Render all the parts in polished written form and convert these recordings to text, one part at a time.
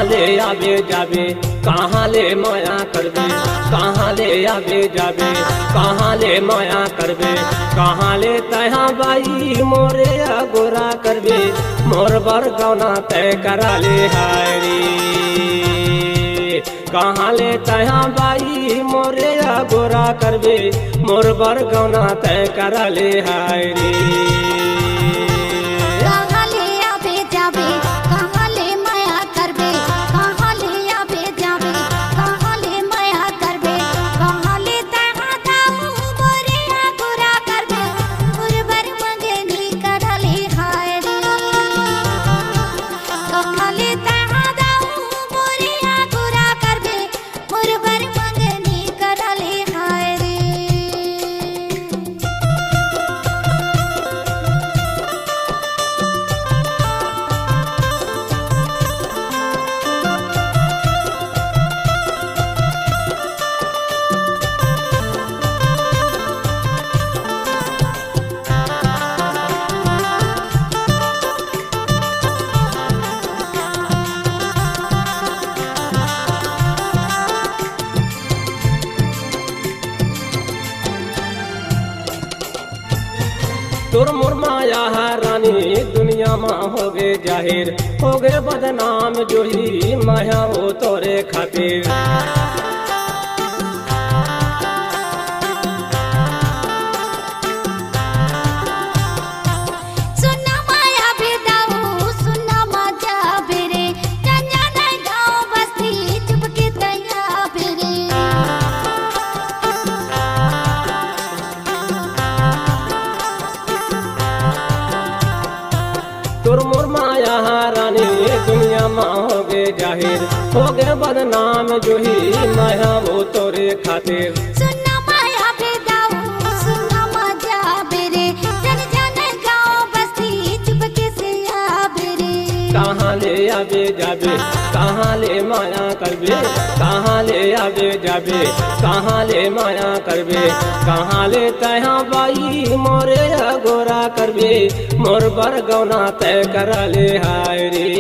कहाँ ले आवे जावे, कहाँ ले माया करबे, कहाँ ले आवे जावे, कहाँ ले माया करबे, कहाँ ले तहाँ बाई मोरे गोरा करबे, मोर बर गौना तय करा ले हाय रे। कहाँ ले तहाँ बाई मोरे गोरा करबे, मोर बर गौना तय करा ले हाय रे। तोर मोर माया रानी दुनिया में हो गए जाहिर, हो गए बदनाम जो ही माया हो तोरे खातिर। तोर मोर माया रानी दुनिया में हो गए जाहिर, हो गए बदनाम जो ही माया वो तोरे खातिर। सुनना माया बेदाऊ सुनना मजा बेरे, जन जन गाँव बस्ती चुपके से आवे रे। कहाँ ले आवे जावे, कहाँ ले माया करबे, कहाँ ले आवे जावे, कहाँ ले माया करबे, कहाँ ले तहाँ बाई मोरे गोरा करबे, मोर बर गौना तय करा ले हाय रे।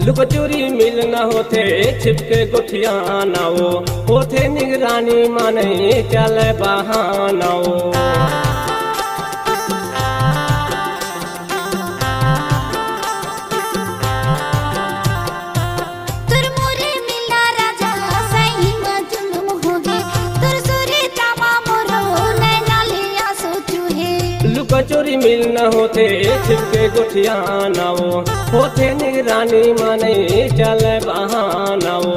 लुक चोरी मिल न होते छिपके गुठिया नाओ, होते निगरानी माने चल बहानाओ। चोरी मिल न होते छिपके गुठिया नाओ, होते निगरानी माने चल बहानाओ।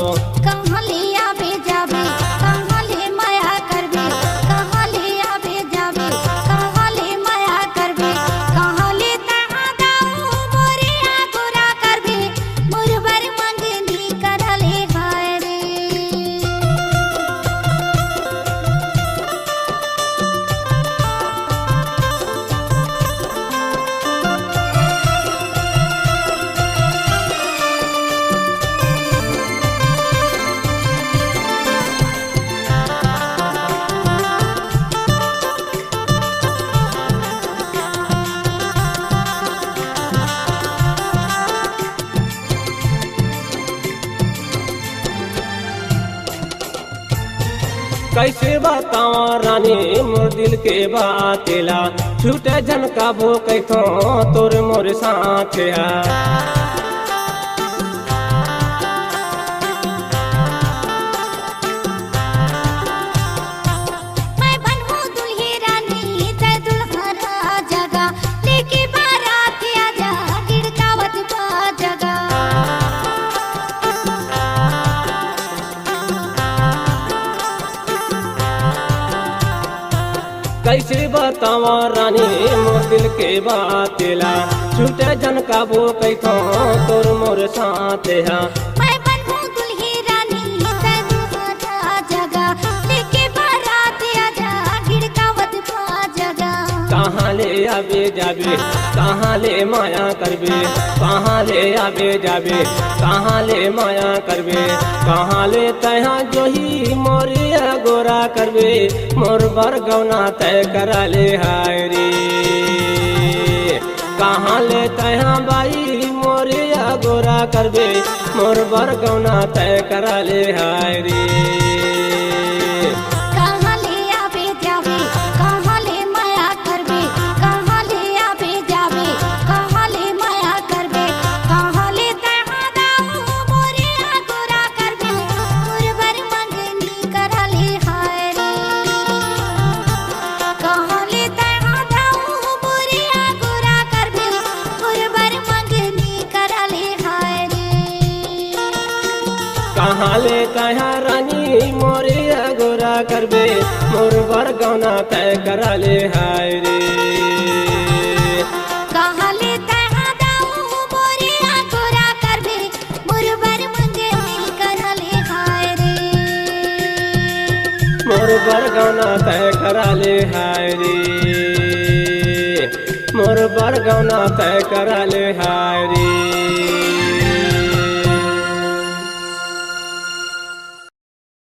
कहाँ ले आवे जावे, कहाँ ले माया करबे, कहाँ ले आवे जावे, कहाँ ले माया करबे, कहाँ ले तहाँ दाऊ मोरे गोरा करबे, मोर बर मंगनी करा ले हाय रे। कैसे बतावा रानी मोर दिल के बातेला, छूटे झनका भो कैथो तोर मोर साथ है। जगा लेके बारात आजा गिड़कावत बतावा रानी मोर दिल के बातेला छूटे जन काबू कैथो तोर मोर साथ हा मैं बनूं दुल्ही रानी तै दुहारा जगा लेके बारात आजा गिड़कावत पा जगा कहाँ ले आबे जाबे कहाँ ले माया करबे कहाँ ले आबे जाबे कहाँ ले माया करबे कहाँ ले तहाँ जोही मोरिया गोरा करबे मोर बरगौना तय करा ले हाय रे कहाँ ले तहाँ बाई मोरिया गोरा करबे मोर बरगौना तय करा ले हाय रे कहाँ ले आबे जाबे कहाँ ले माया करबे कहाँ ले आबे जाबे कहाँ ले माया करबे कहाँ ले तहाँ दाऊ मोरिया गोरा करबे मोर बर मंगनी करा ले हाय रे कहाँ ले तहाँ दाऊ मोरिया गोरा करबे मोर बर मंगनी करा ले हाय रे कहाँ ले तहाँ रानी मोरिया गोरा करबे मोर बरगौना तय करा ले हाय रे कहाँ ले तहाँ दाऊ मोरिया गोरा करबे मोर बर मंगनी करा ले हाय रे मोर बरगौना तय करा ले हाय रे मोर बरगौना तय करा ले हाय रे